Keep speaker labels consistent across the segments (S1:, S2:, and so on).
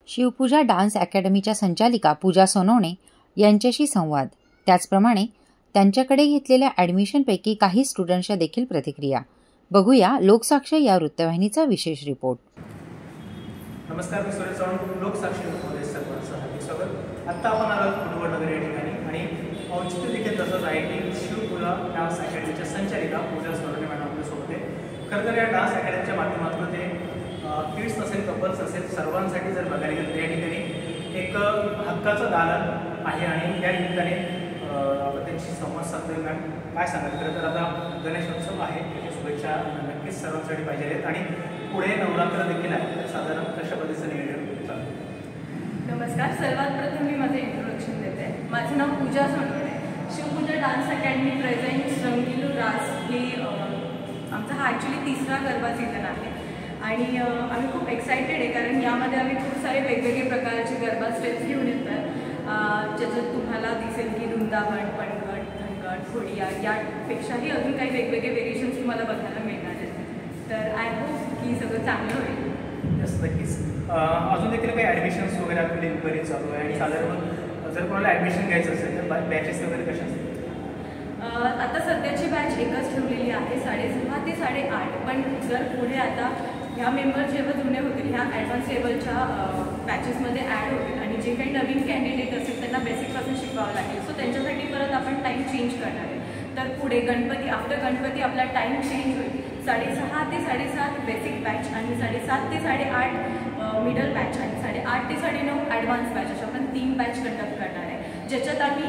S1: शिवपूजा dance अकॅडमीच्या संचालिका पूजा सोनवणे यांच्याशी संवाद, त्याचप्रमाणे त्यांच्याकडे घेतलेल्या ॲडमिशनपैकी काही स्टुडंट्सच्या देखील प्रतिक्रिया. बघूया लोकसाक्षी या वृत्तवाहिनीचा विशेष रिपोर्ट.
S2: नमस्कार, मी सुरेश चव्हाण, लोकसाक्षीमध्ये सर्वांचं हार्दिक स्वागत. आत्ता आपण आलो फुटबॉलनगर या ठिकाणी आणि औचित्य देखील तसंच आहे की शिवपूजा डान्स अकॅडमीच्या संचालिका पूजा सोनवणे मॅडम आपल्यासोबत आहे. खरं तर या डान्स अकॅडमीच्या माध्यमातून ते किड्स असेल, कपल्स असेल, सर्वांसाठी जर बघायला गेलं तर या ठिकाणी एक हक्काचं दालन आहे आणि या निमित्ताने त्यांची संवाद साधतोय. मॅम, काय सांगाल? खरं तर आता गणेशोत्सव आहे, त्याची शुभेच्छा नक्कीच सर्वांसाठी पाहिजे आहेत आणि पुढे नवरात्र देखील आहे, तर साधारण कशा पद्धतीचं नियोजन चालू?
S3: नमस्कार, सर्वात प्रथम मी माझं इंट्रोडक्शन देते. माझं नाव पूजा सोनवणे. शिवपूजा डान्स अकॅडमी प्रेझेंट्स रंगीलो रास हे आमचा हा ॲक्च्युली 3रा गरबा सीझन आहे आणि आम्ही खूप एक्सायटेड आहे कारण यामध्ये आम्ही खूप सारे वेगवेगळे प्रकारचे गरबा स्टेप्स घेऊन येतात. ज्याच्यात तुम्हाला दिसेल की वृंदावन, पणगट, धनगट, खोडिया यापेक्षाही अजून काही वेगवेगळे व्हेरिएशन्स तुम्हाला बघायला मिळणार आहेत. तर आय होप की सगळं चांगलं होईल.
S2: यस, नक्कीच. अजून देखील काही ॲडमिशन्स वगैरे आपली इन्क्वायरी चालू आहे आणि साधारण जर कोणाला ॲडमिशन घ्यायचं असेल तर बॅचेस वगैरे कशा असतील?
S3: आता सध्याची बॅच एकच ठेवलेली आहे 6:30 ते 8:30. पण जर पुढे आता ह्या मेंबर जेव्हा जुने होतील ह्या ॲडव्हान्स लेवलच्या बॅचेसमध्ये ॲड होतील आणि जे काही नवीन कॅन्डिडेट असेल त्यांना बेसिकपासून शिकवावं लागेल. सो त्यांच्यासाठी परत आपण टाईम चेंज करणार आहे. तर पुढे गणपती, आफ्टर गणपती आपला टाईम चेंज होईल. 6:30 ते 7:30 बेसिक बॅच आणि 7:30 ते 8:30 मिडल बॅच आणि 8:30 ते 9:30 ॲडव्हान्स बॅच, अशा आपण 3 बॅच कंडक्ट करणार आहे. ज्याच्यात आम्ही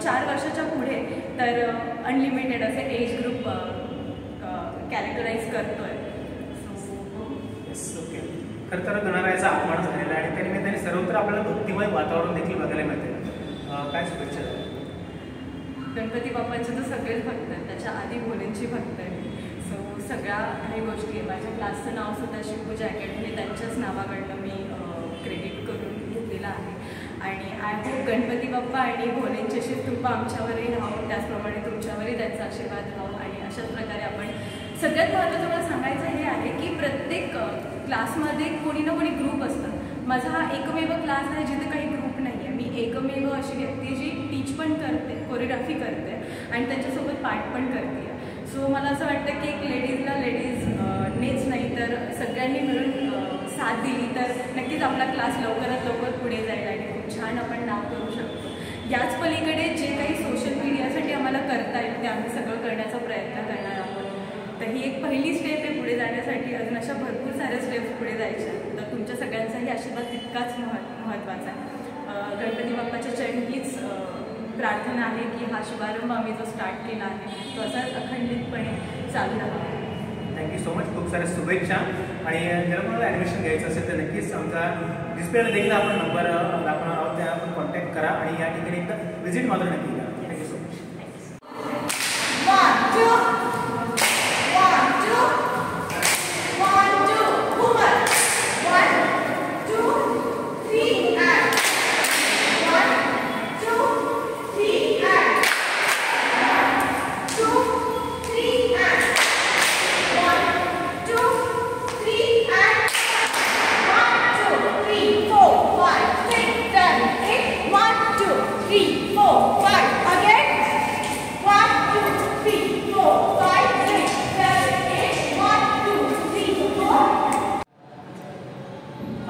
S3: 4 वर्षाच्या पुढे तर अनलिमिटेड असे एज ग्रुप कॅरेक्टराईज करतो आहे.
S2: ओके. खरं तर गणरायाचा आगमन झालेला आहे आणि त्यानिमित्ताने सर्वत्र आपल्याला भक्तिमय वातावरण देखील बघायला मिळते. काय शुभेच्छा?
S3: गणपती बाप्पांचे तर सगळेच भक्त आहेत, त्याच्या आधी भोलेंची भक्त आहे. सो सगळ्या काही गोष्टी आहे. माझ्या क्लासचं नावसुद्धा शिवपूजा अकॅडमी त्यांच्याच नावाकडनं मी क्रेडिट करून घेतलेलं आहे आणि आय होप गणपती बाप्पा आणि भोलेंची अशी कृपा आमच्यावरही राहावं, त्याचप्रमाणे तुमच्यावरही त्यांचा आशीर्वाद राहावं आणि अशाच प्रकारे आपण सगळ्यात महत्त्वाचं मला सांगायचं हे आहे की प्रत्येक क्लासमध्ये कोणी ना कोणी ग्रुप असतं. माझा हा एकमेव क्लास आहे जिथे काही ग्रुप नाही आहे. मी एकमेव अशी व्यक्ती जी टीच पण करते, कोरिओग्राफी करते आणि त्यांच्यासोबत पार्ट पण करते. सो मला असं वाटतं की एक लेडीजला लेडीजनेच नाही तर सगळ्यांनी मिळून साथ दिली तर नक्कीच आपला क्लास लवकरात लवकर पुढे जाईल आणि खूप छान आपण नाव करू शकतो. याच पलीकडे जे काही सोशल मीडियासाठी आम्हाला करता येईल ते आम्ही सगळं करण्याचा प्रयत्न करणार आहोत. तर ही एक पहिली स्टेप आहे पुढे जाण्यासाठी. अजून अशा भरपूर साऱ्या स्टेप्स पुढे जायच्या. तर तुमच्या सगळ्यांचाही आशीर्वाद तितकाच महत्त्वाचा आहे. गणपती बाप्पाच्या चरणी हीच प्रार्थना आहे की हा शुभारंभ आम्ही जो स्टार्ट केला आहे तो असाच अखंडितपणे चालू राहावा.
S2: Thank you so much. खूप साऱ्या शुभेच्छा. आणि जर मला ॲडमिशन घ्यायचं असेल तर नक्कीच आमचा डिस्प्लेला देखील आपण नंबर दाखवणार आहोत, त्या आपण कॉन्टॅक्ट करा आणि या ठिकाणी एकदा व्हिजिट मात्र नक्की करा. Thank you so much.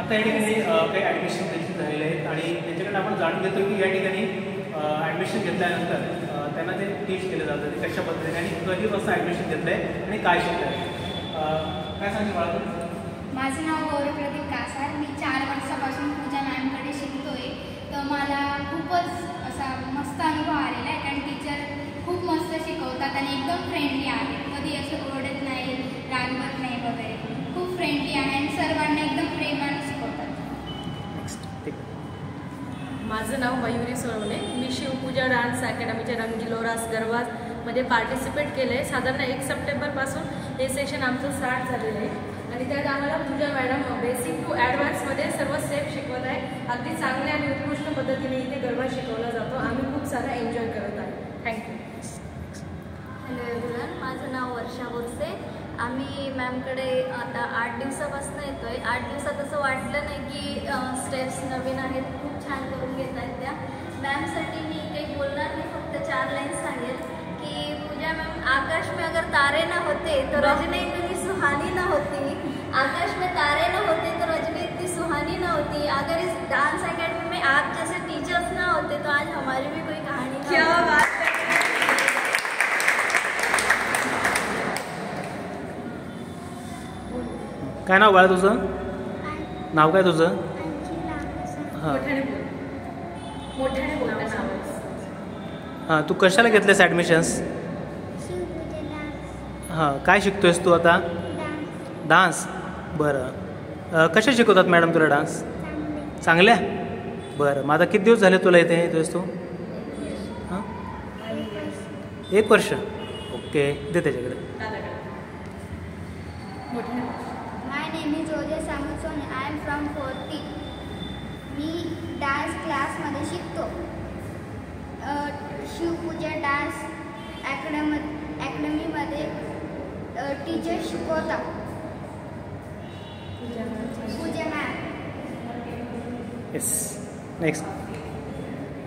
S2: आता या ठिकाणी काही ॲडमिशन देखील झालेले आहेत आणि त्याच्याकडे आपण जाणून घेतो की या ठिकाणी ॲडमिशन घेतल्यानंतर त्यांना ते टीच केलं जातं ते कशा पद्धतीने आणि कधीपासून ॲडमिशन घेतलं आहे आणि काय शिकलं आहे. काय सांगते बाळा?
S4: माझं नाव गौरव प्रदीप कासार. मी 4 वर्षापासून पूजा मॅमकडे शिकतोय. तर मला खूपच असा मस्त अनुभव आलेला आहे कारण टीचर खूप मस्त शिकवतात आणि एकदम फ्रेंडली आहे. कधी असं ओरडत नाही, रागवत नाही वगैरे. खूप फ्रेंडली आहे आणि सर्वांना एकदम प्रेमाने शिकवतात.
S5: माझं नाव मयुरी सोनवणे. मी शिवपूजा डान्स अकॅडमीच्या रंगीलो रास गरबामध्ये पार्टिसिपेट केलं आहे. साधारण 1 सप्टेंबरपासून हे सेशन आमचं स्टार्ट झालेलं आहे आणि त्यात आम्हाला पूजा मॅडम बेसिक टू ॲडव्हान्समध्ये सर्व स्टेप शिकवत आहे. अगदी चांगल्या आणि उत्कृष्ट पद्धतीने इथे गरबा शिकवला जातो. आम्ही खूप सारा एन्जॉय करत आहे. थँक्यू.
S6: हॅलो एव्हरीवन, माझं नाव वर्षा बोरसे. आम्ही मॅमकडे आता 8 दिवसापासून येतो आहे. 8 दिवसात असं वाटलं नाही की स्टेप्स नवीन आहेत, खूप छान करून घेत आहेत त्या. मॅमसाठी मी काही बोलणार नाही, फक्त 4 लाईन्स सांगेल कि पूजा मैम, आकाश में अगर तारे ना होते तो रजनी इतनी सुहानी ना होती, आकाश में तारे ना होते तो रजनी इतनी सुहानी ना होती, अगर इस डांस एकेडमी में आप जैसे टीचर्स ना होते तो आज हमारी भी कोई कहानी ना
S5: क्या
S6: होती.
S5: बात है.
S2: काय नाव बाळा तुझं? नाव काय तुझं? हां
S5: मोठ्याने बोलता नाव.
S2: हां, तू कशाला घेतलेस ॲडमिशन्स? हां, काय शिकतोयस तू आता? डान्स. बरं, कशा शिकवतात मॅडम तुला डान्स? चांगल्या. बरं, मग आता किती दिवस झाले तुला इथे येतोयस तू? हां, 1 वर्ष. ओके, दे त्याच्याकडे.
S4: माय नेम इज ओजे सामुसोने. I am from 4th. मी डान्स क्लासमध्ये शिकतो. शिवपूजा डान्स अकॅडमीमध्ये टीचर शिकवतात. पूजा मॅम.
S2: Yes, next.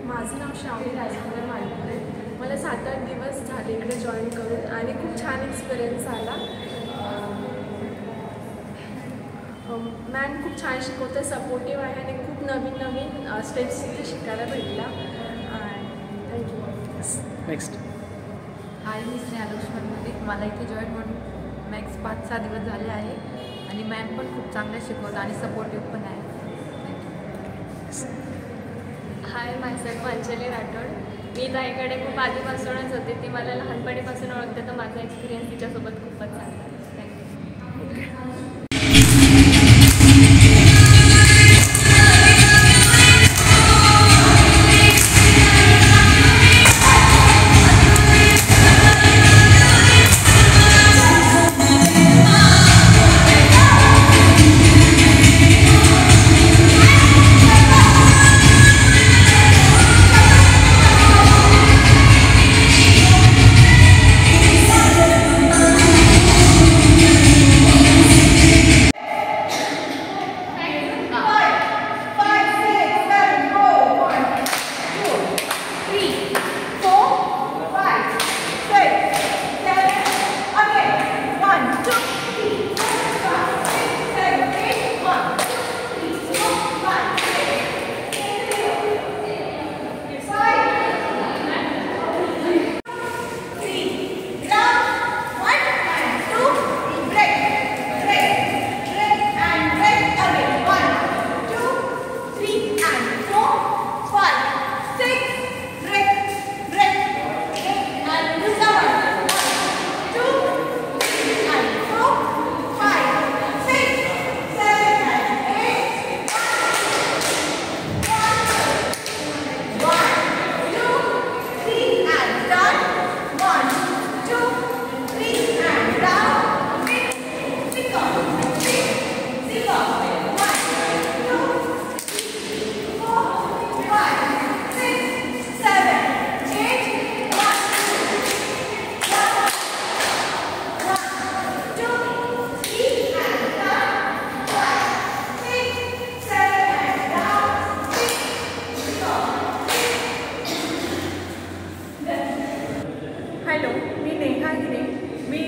S7: माझं नाव श्रावणी राजकुमार मालपूर आहे. मला 7-8 दिवस झाले इकडे जॉईन करून आणि खूप छान एक्सपिरियन्स आला. मॅम खूप छान शिकवते, सपोर्टिव्ह आहे आणि खूप नवीन स्टेप्स इथे शिकायला भेटला. थँक्यू.
S2: नेक्स्ट.
S8: हाय, मी स्नेहा लक्ष्मणमध्ये. मला इथे जॉईन होऊन मॅक्स 5-6 दिवस झाले आहे आणि मॅम पण खूप चांगलं शिकवतात आणि सपोर्टिव्ह पण आहे.
S3: हाय, मायसेल्फ अंजली राठोड. मी ताईकडे खूप आधीपासूनच होते. ती मला लहानपणीपासून ओळखते, तर माझा एक्सपिरियन्स तिच्यासोबत खूपच चांगला आहे. थँक्यू.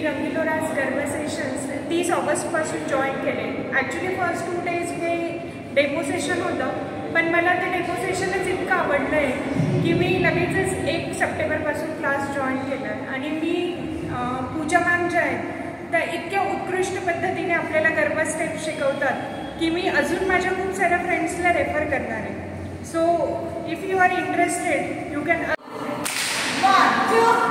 S9: रंगीलोरास गरबा सेशन्स 30 ऑगस्टपासून जॉईन केले. ॲक्च्युली फर्स्ट 2 डेज हे डेमो सेशन होतं, पण मला ते डेमो सेशनच इतकं आवडलं आहे की मी लगेचच 1 सप्टेंबरपासून क्लास जॉईन केला आहे. आणि मी पूजा मॅम ज्या आहेत त्या इतक्या उत्कृष्ट पद्धतीने आपल्याला गरबा स्टेप शिकवतात की मी अजून माझ्या खूप साऱ्या फ्रेंड्सला रेफर करणार आहे. So if you are interested you can 1 2